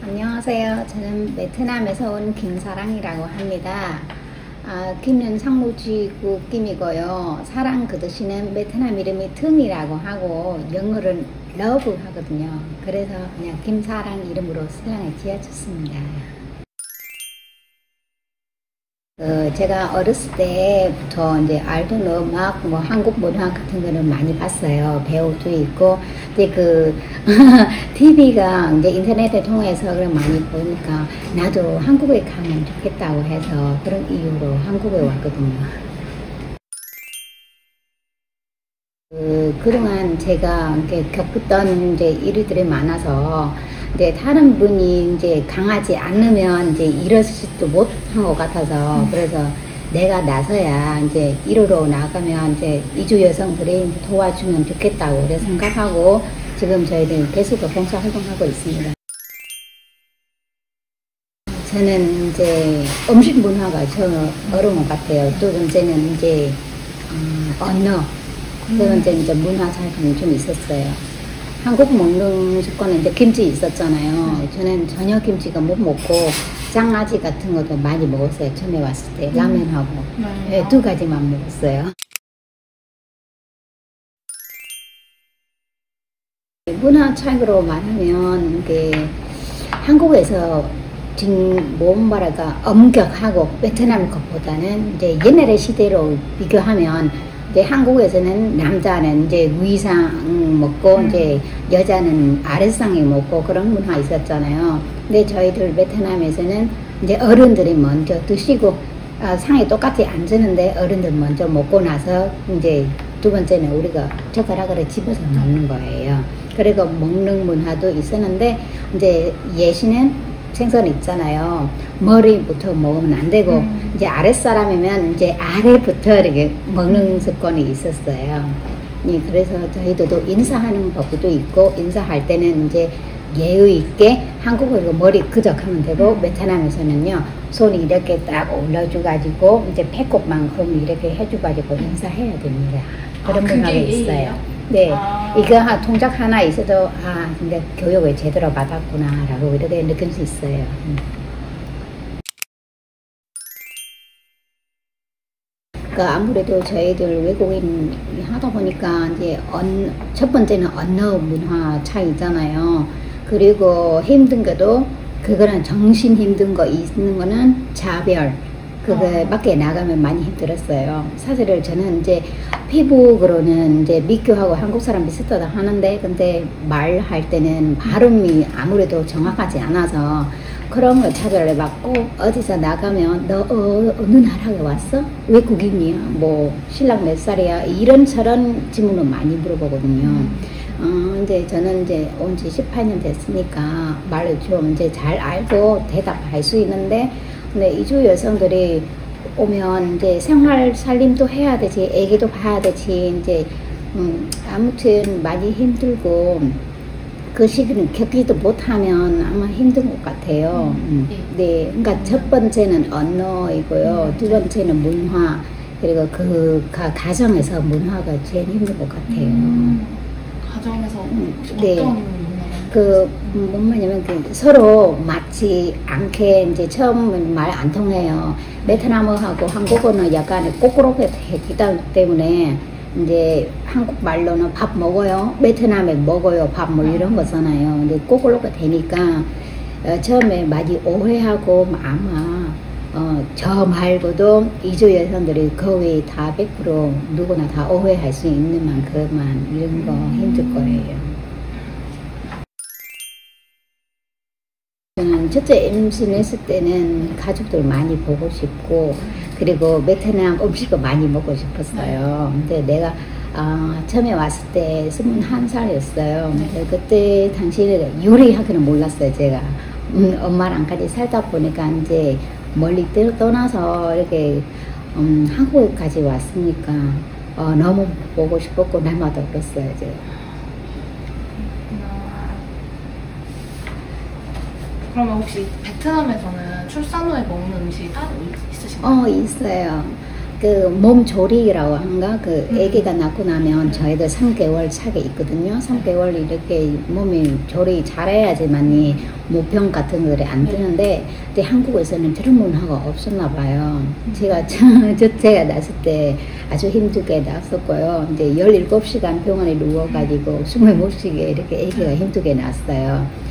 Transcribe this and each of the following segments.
안녕하세요. 저는 베트남에서 온 김사랑이라고 합니다. 김은 상무지국 김이고요. 사랑 그 뜻이는 베트남 이름이 튼이라고 하고 영어로는 러브 하거든요. 그래서 그냥 김사랑 이름으로 신랑에 지어줬습니다. 제가 어렸을 때부터 이제 알던 음악, 뭐 한국 문화 같은 거는 많이 봤어요. 배우도 있고, 근데 TV가 이제 인터넷을 통해서 그걸 많이 보니까 나도 한국에 가면 좋겠다고 해서 그런 이유로 한국에 왔거든요. 그동안 제가 겪었던 이제 일들이 많아서 이제 다른 분이 이제 강하지 않으면 이제 이러지도 못한 것 같아서 그래서 내가 나서야 이제 이루러 나가면 이제 이주 여성들이 도와주면 좋겠다고 생각하고 지금 저희들 계속 봉사 활동하고 있습니다. 저는 이제 음식 문화가 저 어려운 것 같아요. 두 번째는 이제 언어. 세 번째는 이제 문화 차이가 좀 있었어요. 한국 먹는 습관은 이제 김치 있었잖아요. 저는 전혀 김치가 못 먹고 장아찌 같은 것도 많이 먹었어요. 처음에 왔을 때 라면하고 네, 두 가지만 먹었어요. 문화 차이로 말하면 한국에서 엄격하고 베트남 것보다는 이제 옛날의 시대로 비교하면 이제 한국에서는 남자는 이제 위상 먹고 이제 여자는 아랫상에 먹고 그런 문화 있었잖아요. 근데 저희들 베트남에서는 이제 어른들이 먼저 드시고 상에 똑같이 앉으는데 어른들 먼저 먹고 나서 이제 두 번째는 우리가 젓가락으로 집어서 먹는 거예요. 그리고 먹는 문화도 있었는데 이제 예시는 생선 있잖아요. 머리부터 먹으면 안 되고 이제 아랫사람이면 이제 아래부터 이렇게 먹는 습관이 있었어요. 그래서 저희들도 인사하는 법도 있고 인사할 때는 이제 예의 있게 한국으로 머리 끄적하면 되고 베트남에서는요 손이 이렇게 딱 올려줘가지고 이제 배꼽만큼 이렇게 해줘가지고 인사해야 됩니다. 그런 문화가 있어요. 네, 이거 동작 하나 있어도 근데 교육을 제대로 받았구나 라고 이렇게 느낄 수 있어요. 아무래도 저희들 외국인 하다 보니까 이제 첫 번째는 언어 문화 차이잖아요. 그리고 힘든 것도 그거는 정신 힘든 거 있는 거는 자별. 그거 밖에 나가면 많이 힘들었어요. 사실 저는 이제 피부로는 이제 미교하고 한국 사람 비슷하다 하는데 근데 말할 때는 발음이 아무래도 정확하지 않아서 그런 걸 차별을 받고 어디서 나가면 너 어느 나라에 왔어? 외국인이야? 뭐 신랑 몇 살이야? 이런저런 질문을 많이 물어보거든요. 이제 저는 이제 온 지 18년 됐으니까 말을 좀 이제 잘 알고 대답할 수 있는데 근데 이주 여성들이 오면 이제 생활 살림도 해야 되지, 애기도 봐야 되지, 이제 아무튼 많이 힘들고 그 시기는 겪지도 못하면 아마 힘든 것 같아요. 네, 그러니까 첫 번째는 언어이고요, 두 번째는 문화, 그리고 가정에서 문화가 제일 힘든 것 같아요. 가정에서 네. 어떤 뭐냐면 서로 맞지 않게 이제 처음은 말 안 통해요. 베트남어하고 한국어는 약간 꼬꾸롭게 되기 때문에 이제 한국 말로는 밥 먹어요. 베트남에 먹어요. 밥 뭐 이런 거잖아요. 근데 꼬꾸롭게 되니까 처음에 많이 오해하고 아마 저 말고도 이주 여성들이 거의 다 100% 누구나 다 오해할 수 있는 만큼만 이런 거 힘들 거예요. 저는 첫째 임신했을 때는 가족들 많이 보고 싶고 그리고 베트남 음식을 많이 먹고 싶었어요. 근데 내가 처음에 왔을 때 21살이었어요. 그때 당시에 요리하기는 몰랐어요. 제가 엄마랑 같이 살다 보니까 이제 멀리 떠나서 이렇게 한국까지 왔으니까 너무 보고 싶었고 날마다 울었어요. 제가. 그러면 혹시 베트남에서는 출산 후에 먹는 음식이 따로 있으신가요? 있어요. 그 몸조리라고 한가? 그 아기가 낳고 나면 저희들 3개월 차게 있거든요. 3개월 이렇게 몸이 조리 잘해야지만이 모병 같은 거를 안 드는데, 근데 한국에서는 그런 문화가 없었나 봐요. 제가 낳았을 때 아주 힘들게 낳았었고요. 이제 17시간 병원에 누워가지고 숨을 못 쉬게 이렇게 아기가 힘들게 낳았어요.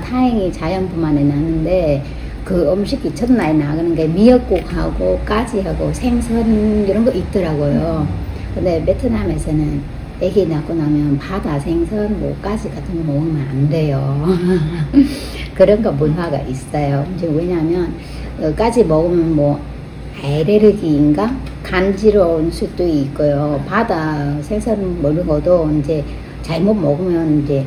다행히 자연분만에 낳았는데, 그 음식이 첫날 나가는 게 미역국하고 까지하고 생선 이런 거 있더라고요. 근데 베트남에서는 애기 낳고 나면 바다 생선 뭐 까지 같은 거 먹으면 안 돼요. 그런 거 문화가 있어요. 이제 왜냐하면 까지 먹으면 뭐 알레르기인가 간지러울 수도 있고요. 바다 생선 먹어도 이제 잘못 먹으면 이제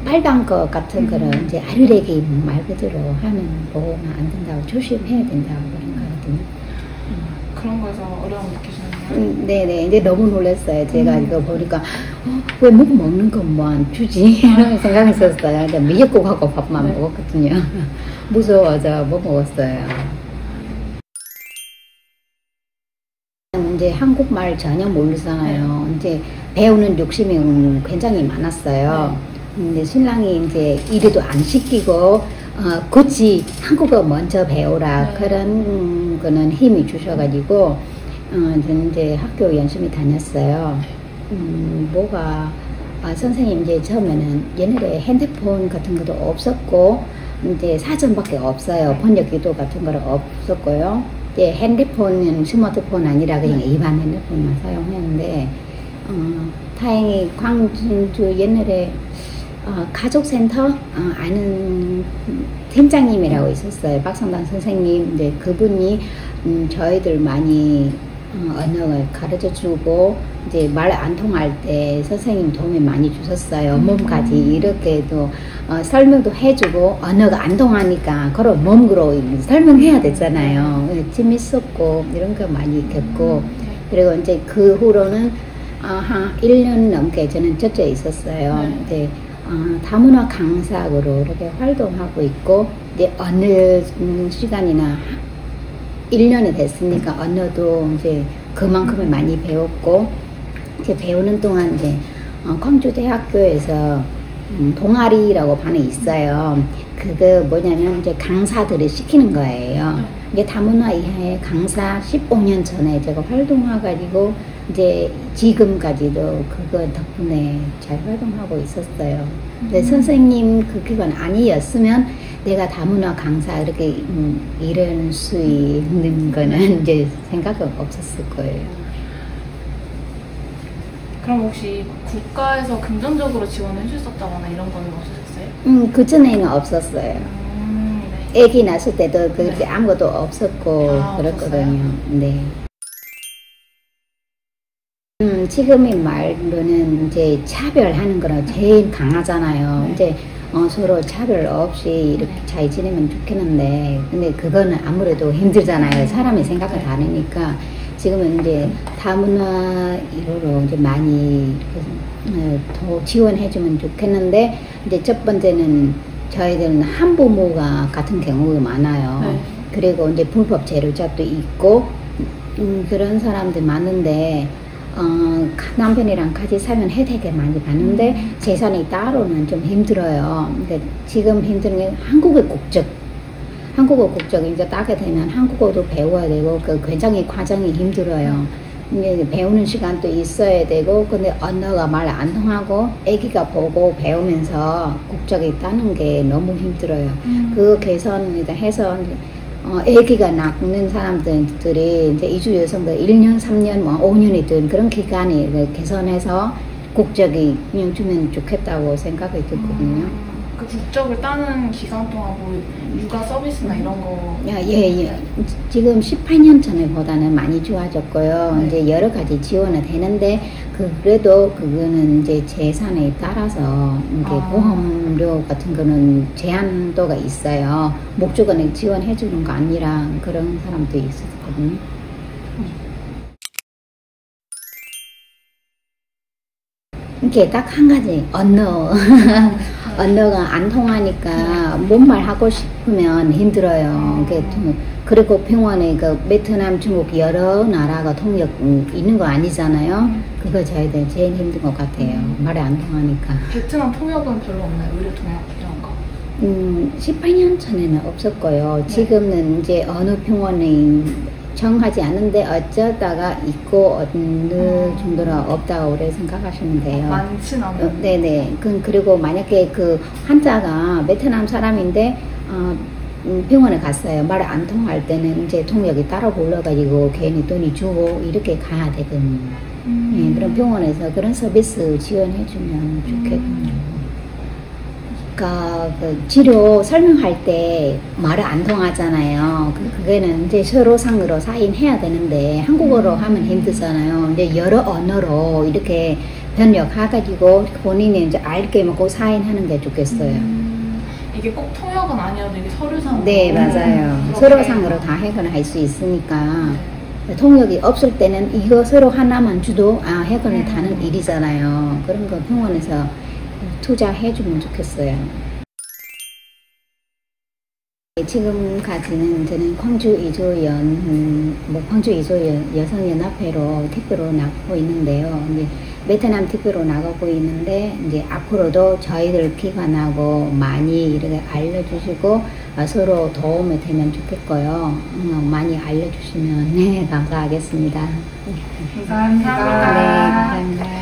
빨간 거 같은 거는 이제 알레르기 말 그대로 하면 먹으면 안 된다고 조심해야 된다고 그런 거거든요. 그런 거에서 어려움 느끼시나요? 네네. 이제 너무 놀랐어요. 제가 이거 보니까 왜 못 먹는 건 뭐 안 주지? 이런 생각했었어요. 근데 미역국하고 밥만 먹었거든요. 무서워서 못 먹었어요. 이제 한국말 전혀 모르잖아요. 이제 배우는 욕심이 굉장히 많았어요. 근데 신랑이 이제 일도 안 시키고 굳이 한국어 먼저 배우라 그런 거는 힘이 주셔가지고 저는 이제 학교 열심히 다녔어요. 선생님 이제 처음에는 옛날에 핸드폰 같은 것도 없었고 이제 사전밖에 없어요. 번역기도 같은 거는 없었고요. 이제 핸드폰은 스마트폰 아니라 그냥 일반 핸드폰만 사용했는데 다행히 광주 옛날에 가족센터 아는 팀장님이라고 있었어요. 박성당 선생님. 이제 그분이 저희들 많이 언어를 가르쳐 주고 이제 말 안 통할 때 선생님 도움이 많이 주셨어요. 몸까지 이렇게도 설명도 해주고 언어가 안 통하니까 그런 몸으로 설명해야 되잖아요. 재밌었고 이런 거 많이 겪고 그리고 이제 그 후로는 한 1년 넘게 저는 저쪽에 있었어요. 이제 다문화 강사로 이렇게 활동하고 있고 이제 어느 시간이나 1년이 됐으니까 언어도 이제 그만큼을 많이 배웠고 이제 배우는 동안 이제 광주대학교에서 동아리라고 반에 있어요. 그거 뭐냐면 이제 강사들을 시키는 거예요. 이게 다문화 이하의 강사 15년 전에 제가 활동해가지고 이제 지금까지도 그거 덕분에 잘 활동하고 있었어요. 근데 선생님 그 기간 아니었으면 내가 다문화 강사 이렇게 이럴 수 있는 거는 이제 생각은 없었을 거예요. 그럼 혹시 국가에서 금전적으로 지원해 주셨다거나 이런 거는 없으셨어요? 그 전에는 없었어요. 아기 낳았을 때도 그렇게 아무것도 없었고 그랬거든요. 네. 지금의 말로는 이제 차별하는 거는 제일 강하잖아요. 이제 서로 차별 없이 이렇게 잘 지내면 좋겠는데, 근데 그거는 아무래도 힘들잖아요. 사람의 생각이 다르니까. 지금은 이제 다문화 이후로 이제 많이 더 지원해주면 좋겠는데, 이제 첫 번째는 저희들은 한부모가 같은 경우가 많아요. 그리고 이제 불법 재료잡도 있고, 그런 사람들 많은데, 남편이랑 같이 살면 혜택을 많이 받는데 재산이 따로는 좀 힘들어요. 근데 지금 힘든 게 한국어 국적 이제 따게 되면 한국어도 배워야 되고 그 굉장히 과정이 힘들어요. 이제 배우는 시간도 있어야 되고 근데 언어가 말 안 통하고 아기가 보고 배우면서 국적이 따는 게 너무 힘들어요. 그 개선을 해서 아기가 낳는 사람들이 이제 이주 여성들 1년, 3년, 뭐 5년이든 그런 기간에 개선해서 국적이 그냥 주면 좋겠다고 생각이 들거든요. 그 국적을 따는 기간 동안 뭐 육아 서비스나 이런 거? 예. 지금 18년 전에보다는 많이 좋아졌고요. 이제 여러 가지 지원이 되는데 그래도 그거는 이제 재산에 따라서 이게 보험료 같은 거는 제한도가 있어요. 목적은 지원해 주는 거 아니라 그런 사람도 있었거든요. 이게 딱 한 가지 언어 언어가 안 통하니까 뭔 말 하고 싶으면 힘들어요. 그리고 병원에 그 베트남, 중국 여러 나라가 통역 있는 거 아니잖아요. 그거 저희들 제일 힘든 것 같아요. 말이 안 통하니까. 베트남 통역은 별로 없나요? 의료 통역 이런 거? 18년 전에는 없었고요. 지금은 이제 어느 병원에 정하지 않은데 어쩌다가 있고 어느 정도로 없다고 오래 생각하시면 돼요. 많진 않은. 네네. 그리고 만약에 그 환자가 베트남 사람인데 병원에 갔어요. 말 안 통할 때는 이제 통역이 따로 불러가지고 괜히 돈이 주고 이렇게 가야 되거든요. 네, 그럼 병원에서 그런 서비스 지원해주면 좋겠군요. 그 치료 설명할 때 말을 안 통하잖아요. 그게는 이제 서로 상으로 사인해야 되는데 한국어로 하면 힘들잖아요. 이제 여러 언어로 이렇게 번역해가지고 본인이 이제 알게 먹고 사인하는 게 좋겠어요. 이게 꼭 통역은 아니어도 이게 서류상. 네, 맞아요. 서로상으로 다 해결을 할 수 있으니까. 통역이 없을 때는 이거 서로 하나만 주도 해결을 다는 일이잖아요. 그런 거 병원에서 투자해주면 좋겠어요. 지금까지는 저는 광주 이조연 여성연합회로 대표로 나가고 있는데요. 이제 베트남 대표로 나가고 있는데 이제 앞으로도 저희들 기관하고 많이 이렇게 알려주시고 서로 도움이 되면 좋겠고요. 많이 알려주시면 네 감사하겠습니다. 감사합니다. 네 감사합니다.